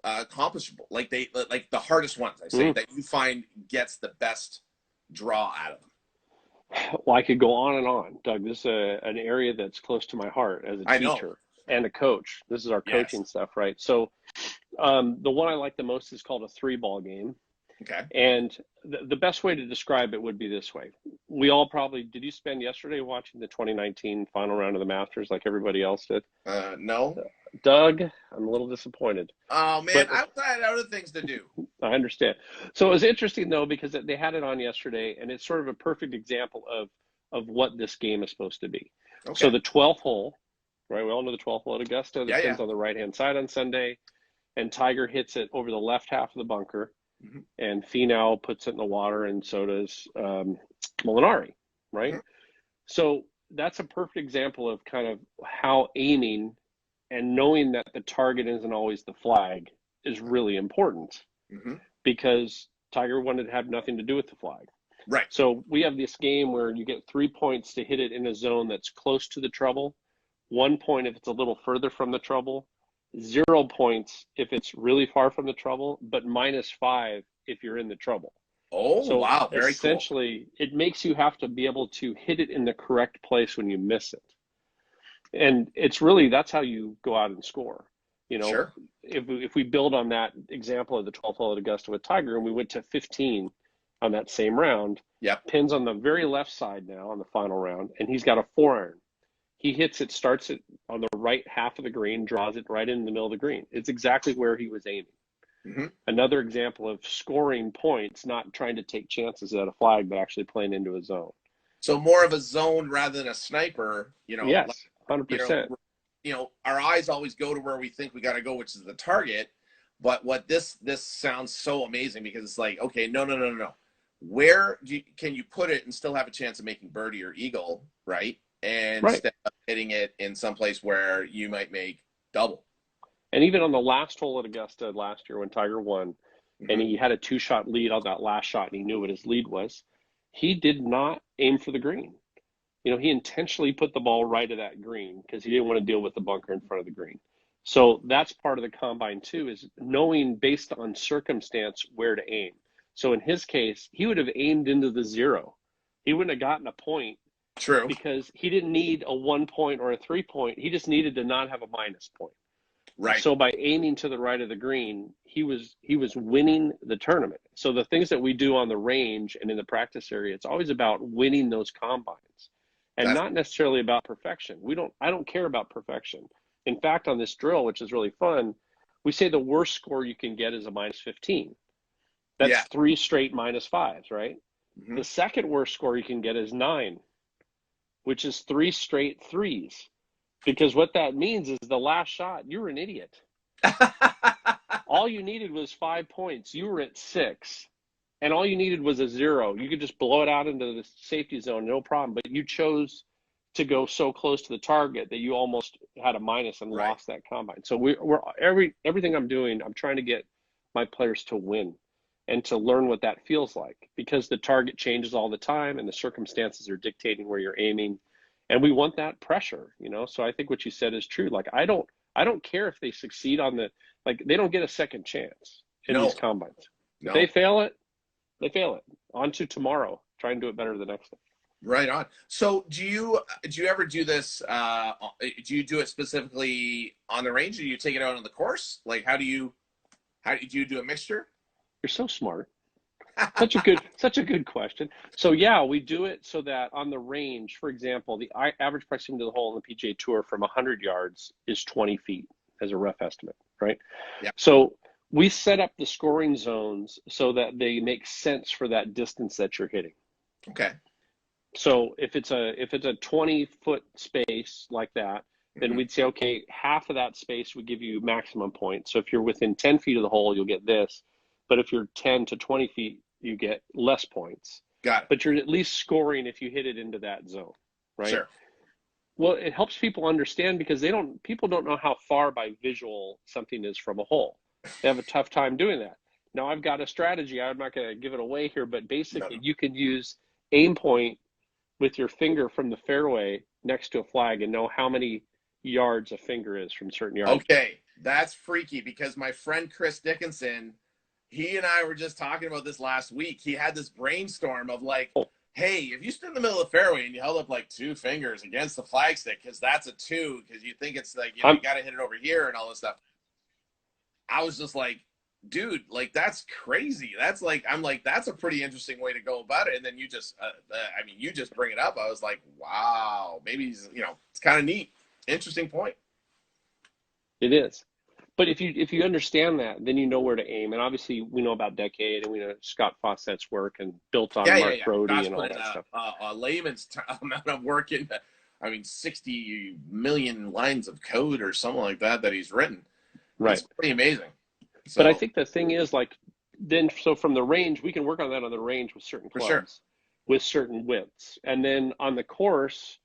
accomplishable? Like the hardest ones, I say, that you find gets the best draw out of them. Well, I could go on and on, Doug. This is an area that's close to my heart as a teacher and a coach. This is our coaching stuff, right? So the one I like the most is called a 3-ball game. Okay. And the best way to describe it would be this way. We all probably, did you spend yesterday watching the 2019 final round of the Masters like everybody else did? No. Doug, I'm a little disappointed. Oh, man, I've got other things to do. I understand. So it was interesting, though, because they had it on yesterday, and it's sort of a perfect example of what this game is supposed to be. Okay. So the 12th hole, right? We all know the 12th hole at Augusta. The pin's on the right-hand side on Sunday, and Tiger hits it over the left half of the bunker. Mm-hmm. And Finau puts it in the water, and so does Molinari, right? Mm-hmm. So that's a perfect example of kind of how aiming and knowing that the target isn't always the flag is really important, mm-hmm. because Tiger wanted to have nothing to do with the flag. Right. So we have this game where you get 3 points to hit it in a zone that's close to the trouble, 1 point if it's a little further from the trouble, 0 points if it's really far from the trouble, but -5 if you're in the trouble. Oh, so wow. Very essentially, cool. It makes you have to be able to hit it in the correct place when you miss it. And it's really, that's how you go out and score. Sure. If we build on that example of the 12th hole at Augusta with Tiger, and we went to 15 on that same round, Pin's on the very left side now on the final round, and he's got a 4-iron. He hits it, starts it on the right half of the green, draws it right in the middle of the green. It's exactly where he was aiming. Mm-hmm. Another example of scoring points, not trying to take chances at a flag, but actually playing into a zone. So more of a zone rather than a sniper, Yes, 100%. Our eyes always go to where we think we got to go, which is the target. But what this sounds so amazing, because it's like, okay, no. Where can you put it and still have a chance of making birdie or eagle, right? And instead of hitting it in some place where you might make double. And even on the last hole at Augusta last year when Tiger won, mm-hmm. and he had a 2-shot lead on that last shot, and he knew what his lead was, he did not aim for the green. He intentionally put the ball right at that green because he didn't want to deal with the bunker in front of the green. So that's part of the combine too, is knowing based on circumstance where to aim. So in his case, he would have aimed into the 0. He wouldn't have gotten a point. True. Because he didn't need a 1 point or a 3 point. He just needed to not have a minus point. Right. So by aiming to the right of the green, he was winning the tournament. So the things that we do on the range and in the practice area, it's always about winning those combines, and not necessarily about perfection. I don't care about perfection. In fact, on this drill, which is really fun, we say the worst score you can get is a -15. That's 3 straight -5s, right? Mm-hmm. The second worst score you can get is 9. Which is 3 straight 3s. Because what that means is the last shot, you were an idiot. All you needed was 5 points. You were at 6. And all you needed was a 0. You could just blow it out into the safety zone, no problem. But you chose to go so close to the target that you almost had a minus and lost that combine. So everything I'm doing, I'm trying to get my players to win and to learn what that feels like, because the target changes all the time and the circumstances are dictating where you're aiming. And we want that pressure, So I think what you said is true. Like, I don't care if they succeed they don't get a second chance in these combines. If they fail it, they fail it. On to tomorrow. Try and do it better the next day. Right on. So do you ever do this? Do you do it specifically on the range, or do you take it out on the course? Like, how do you do a mixture? You're so smart. Such a good question. So yeah, we do it so that on the range, for example, the average proximity to the hole in the PGA Tour from 100 yards is 20 feet as a rough estimate, right? Yeah. So we set up the scoring zones so that they make sense for that distance that you're hitting. Okay. So if it's a 20-foot space like that, then Hmm. we'd say, okay, half of that space would give you maximum points. So if you're within 10 feet of the hole, you'll get this. But if you're 10 to 20 feet, you get less points. Got it. But you're at least scoring if you hit it into that zone, right? Sure. Well, it helps people understand because people don't know how far by visual something is from a hole. They have a tough time doing that. Now I've got a strategy. I'm not going to give it away here, but No, basically no. you can use aim point with your finger from the fairway next to a flag and know how many yards a finger is from certain yards. Okay, that's freaky because my friend Chris Dickinson, he and I were just talking about this last week. He had this brainstorm of like, hey, if you stood in the middle of the fairway and you held up like two fingers against the flagstick, because that's a two, because you think it's like, you I'm got to hit it over here and all this stuff. I was just like, dude, like that's crazy. That's like, I'm like, that's a pretty interesting way to go about it. And then you just, I mean, you just bring it up. I was like, wow, maybe he's, it's kind of neat. Interesting point. It is. But if you understand that, then you know where to aim. And obviously, we know about Decade, and we know Scott Fawcett's work and built on Yeah, yeah, Mark yeah. Brody Scott's and put all in that stuff. a layman's amount of work into, I mean, 60 million lines of code or something like that he's written. Right. It's pretty amazing. But I So, think the thing is, like, then so from the range, we can work on that on the range with certain for sure. clubs, with certain widths, and then on the course,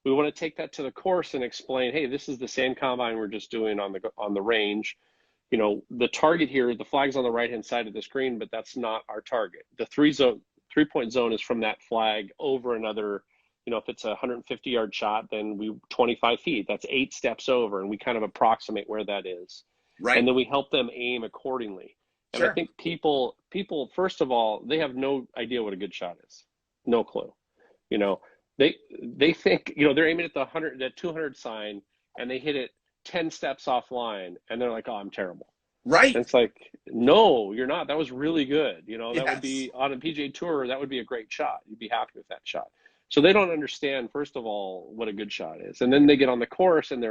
we want to take that to the course and explain, hey, this is the same combine we're just doing on the range. The target here, the flag's on the right hand side of the screen, but that's not our target. The 3-point zone is from that flag over another, if it's a 150-yard shot, then 25 feet, that's 8 steps over, and we kind of approximate where that is. Right. And then we help them aim accordingly. And I Sure. think people, first of all, they have no idea what a good shot is. No clue. You know, they think, they're aiming at the 200 sign and they hit it 10 steps offline and they're like, oh, I'm terrible. Right. And it's like, no, you're not. That was really good. That would Yes. be on a PGA Tour, that would be a great shot. You'd be happy with that shot. So they don't understand, first of all, what a good shot is. And then they get on the course and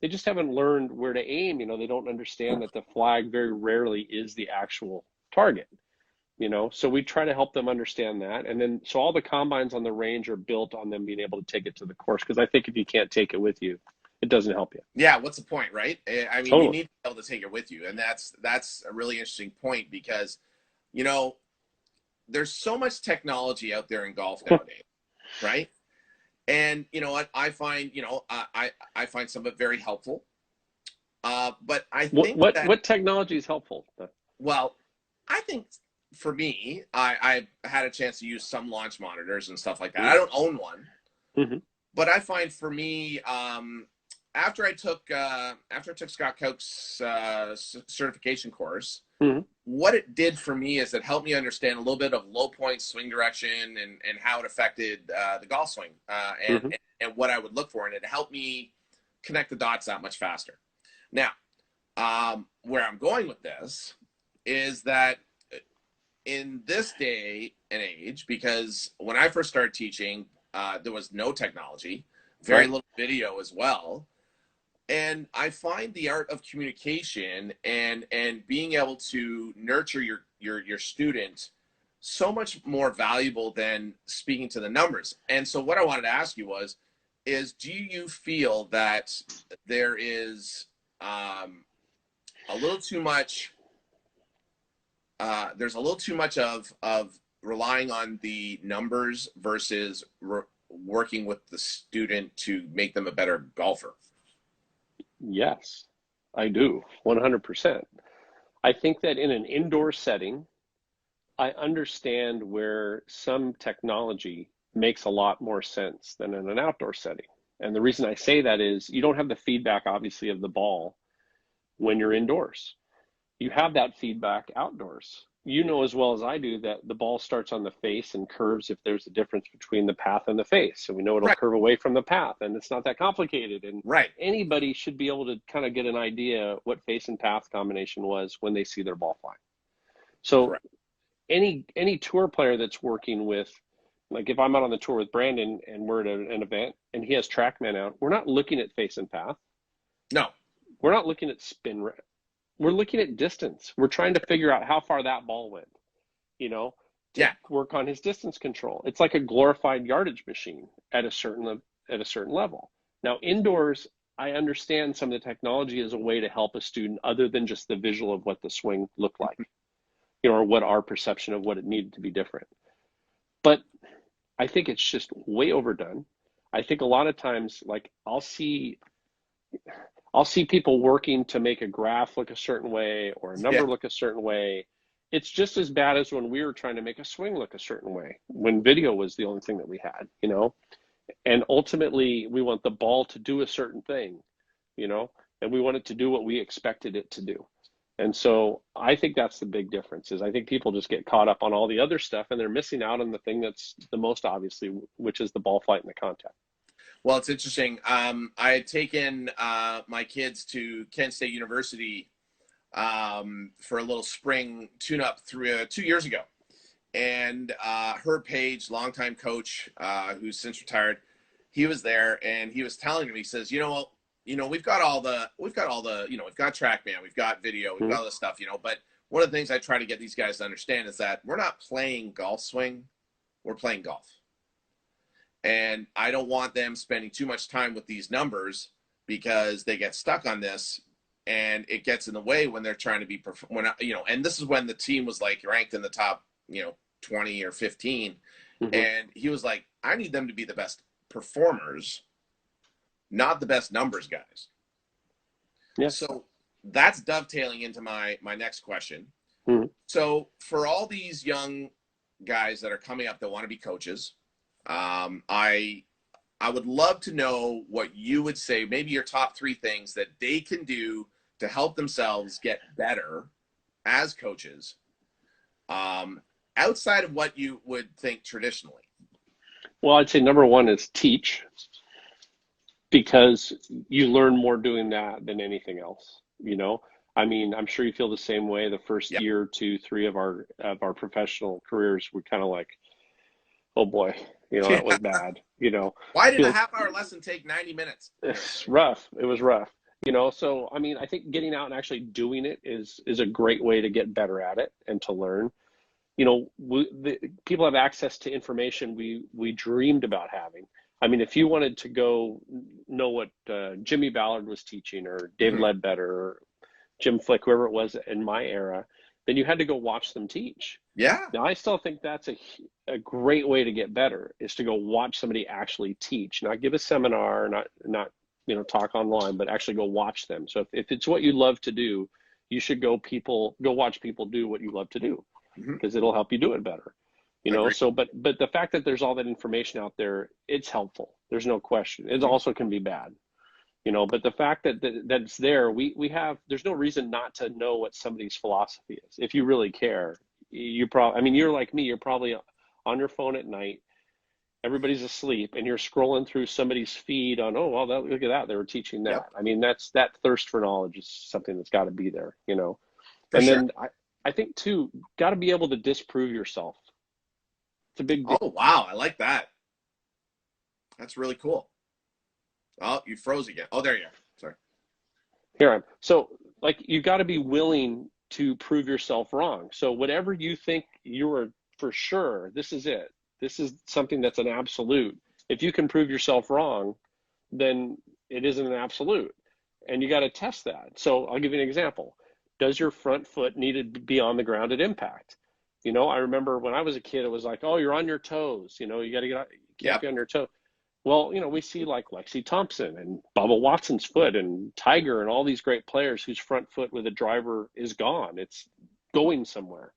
they just haven't learned where to aim. They don't understand that the flag very rarely is the actual target. So we try to help them understand that. And then, so all the combines on the range are built on them being able to take it to the course. Because I think if you can't take it with you, it doesn't help you. Yeah. What's the point, right? I mean, you Totally. need to be able to take it with you. And that's a really interesting point because, you know, there's so much technology out there in golf nowadays, right? And you know what I find, I find some of it very helpful. But I What think what that, what technology is helpful? well, I think for me, I had a chance to use some launch monitors and stuff like that. I don't own one, Mm-hmm. but I find for me, after I took Scott Koch's certification course, Mm-hmm. what it did for me is it helped me understand a little bit of low point swing direction and how it affected the golf swing Mm-hmm. and what I would look for, and it helped me connect the dots that much faster. Now, where I'm going with this is that in this day and age, because when I first started teaching, there was no technology, very Right. little video as well. And I find the art of communication and being able to nurture your student so much more valuable than speaking to the numbers. And so what I wanted to ask you is do you feel that there is a little too much there's a little too much of relying on the numbers versus working with the student to make them a better golfer? Yes, I do. 100%. I think that in an indoor setting, I understand where some technology makes a lot more sense than in an outdoor setting. And the reason I say that is you don't have the feedback, obviously, of the ball when you're indoors. You have that feedback outdoors. you know as well as I do that the ball starts on the face and curves if there's a difference between the path and the face. So we know it'll Right. curve away from the path, and it's not that complicated. And Right. anybody should be able to kind of get an idea what face and path combination was when they see their ball fly. So Correct. any tour player that's working with, like if I'm out on the tour with Brandon and we're at an event and he has TrackMan out, we're not looking at face and path. No. We're not looking at spin rate. We're looking at distance. We're trying to figure out how far that ball went, to work on his distance control. It's like a glorified yardage machine at a certain level. Now, indoors, I understand some of the technology is a way to help a student other than just the visual of what the swing looked like, or what our perception of what it needed to be different. But I think it's just way overdone. I think a lot of times, like I'll see people working to make a graph look a certain way or a number look a certain way. It's just as bad as when we were trying to make a swing look a certain way, when video was the only thing that we had, and ultimately we want the ball to do a certain thing, and we want it to do what we expected it to do. And so I think that's the big difference. Is I think people just get caught up on all the other stuff and they're missing out on the thing that's the most obviously, which is the ball flight and the contact. Well, it's interesting. I had taken my kids to Kent State University for a little spring tune-up 2 years ago. And Herb Page, longtime coach, who's since retired, he was there and he was telling me, he says, we've got we've got TrackMan, we've got video, we've got all this stuff, but one of the things I try to get these guys to understand is that we're not playing golf swing, we're playing golf. And I don't want them spending too much time with these numbers because they get stuck on this and it gets in the way when they're trying to be, and this is when the team was like ranked in the top, 20 or 15. And he was like, I need them to be the best performers, not the best numbers guys. Yeah. So that's dovetailing into my next question. So for all these young guys that are coming up that want to be coaches, I would love to know what you would say, maybe your top 3 things that they can do to help themselves get better as coaches, outside of what you would think traditionally. Well, I'd say number 1 is teach, because you learn more doing that than anything else. I mean, I'm sure you feel the same way. The first year, 2, 3 of our professional careers, we're kind of like, oh boy, that was bad. Why did a half-hour lesson take 90 minutes? It's rough. It was rough. So I mean, I think getting out and actually doing it is a great way to get better at it and to learn. People have access to information we dreamed about having. I mean, if you wanted to go know what Jimmy Ballard was teaching, or David Ledbetter, or Jim Flick, whoever it was in my era, then you had to go watch them teach. Yeah. Now, I still think that's a great way to get better, is to go watch somebody actually teach, not give a seminar, not talk online, but actually go watch them. So if it's what you love to do, you should go watch people do what you love to do, because it'll help you do it better. So, but the fact that there's all that information out there, it's helpful. There's no question. It also can be bad, but the fact that it's there, there's no reason not to know what somebody's philosophy is. If you really care, you're like me, you're probably on your phone at night, everybody's asleep, and you're scrolling through somebody's feed on, oh, well, look at that, they were teaching that. Yep. I mean, that thirst for knowledge is something that's got to be there, Then I think too, got to be able to disprove yourself. It's a big deal. Oh, wow. I like that. That's really cool. Oh, you froze again. Oh, there you are. Sorry. Here I am. So, like, you got to be willing to prove yourself wrong. So whatever you think you are for sure, this is it. This is something that's an absolute. If you can prove yourself wrong, then it isn't an absolute. And you got to test that. So I'll give you an example. Does your front foot need to be on the ground at impact? I remember when I was a kid, it was like, oh, you're on your toes. You got to get on your toes. Well, we see like Lexi Thompson and Bubba Watson's foot and Tiger and all these great players whose front foot with a driver is gone. It's going somewhere,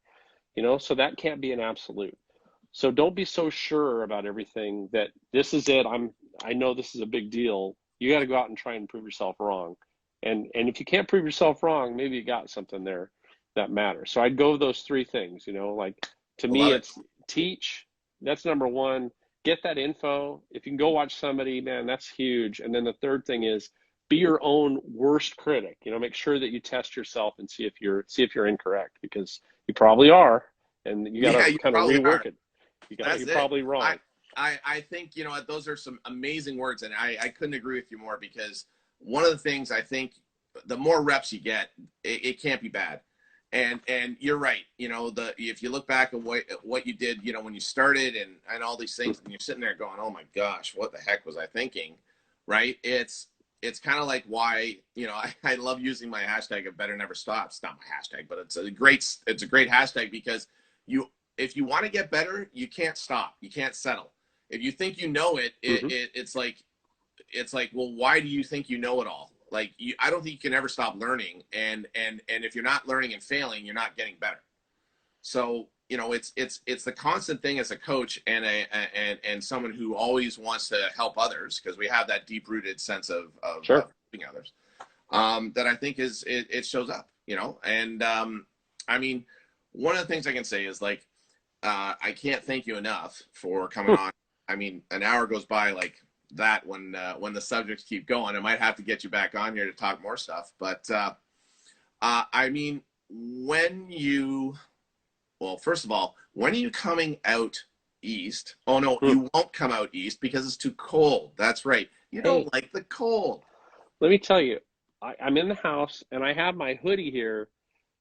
so that can't be an absolute. So don't be so sure about everything that this is it. I know this is a big deal. You got to go out and try and prove yourself wrong. And if you can't prove yourself wrong, maybe you got something there. that matter. So I'd go with those three things, like to I me, love it. it's teach. That's number one. Get that info. If you can go watch somebody, man, that's huge. And then the third thing is be your own worst critic. Make sure that you test yourself and see if you're incorrect, because you probably are, and you got to Yeah, you kind of probably are. rework it. That's You're it. probably I, wrong. I think, those are some amazing words, and I couldn't agree with you more, because one of the things I think, the more reps you get, it can't be bad. And you're right. If you look back at what you did, when you started, and all these things, and you're sitting there going, oh my gosh, what the heck was I thinking? Right? It's kind of like why, I love using my hashtag of better never stop. It's not my hashtag, but it's a great hashtag, because if you want to get better, you can't stop. You can't settle. If you think you know it, Mm-hmm. it's like, well, why do you think you know it all? Like, I don't think you can ever stop learning. And if you're not learning and failing, you're not getting better. So, it's the constant thing as a coach, and someone who always wants to help others, because we have that deep rooted sense of Sure. helping others. That I think it shows up, and I mean, one of the things I can say is, like, I can't thank you enough for coming on. I mean, an hour goes by like that when the subjects keep going. I might have to get you back on here to talk more stuff. But I mean, first of all, when are you coming out east? Oh no, you won't come out east because it's too cold. That's right. You Hey, don't like the cold. let me tell you, I'm in the house and I have my hoodie here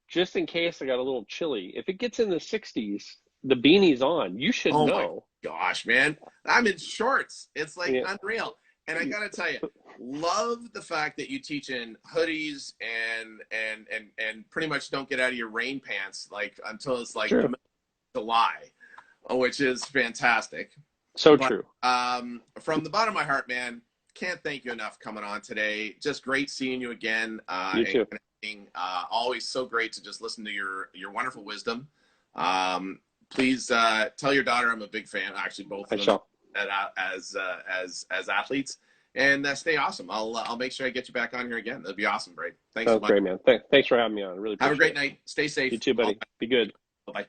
just in case I got a little chilly. If it gets in the 60s, the beanie's on. You should Oh my know. gosh, man. I'm in shorts. It's like Yeah. unreal. And I gotta tell you, love the fact that you teach in hoodies and pretty much don't get out of your rain pants like until it's like the True. middle of July, which is fantastic. So But true. from the bottom of my heart, man, can't thank you enough coming on today. Just great seeing you again. You too. Always so great to just listen to your wonderful wisdom. Please tell your daughter I'm a big fan. Actually, both I of them shall. as athletes, and stay awesome. I'll make sure I get you back on here again. That'd be awesome, Brady. Thanks so Sounds much. great, man. Thanks for having me on. I really Have a appreciate great it. night. Stay safe. You too, buddy. Be good. Bye bye.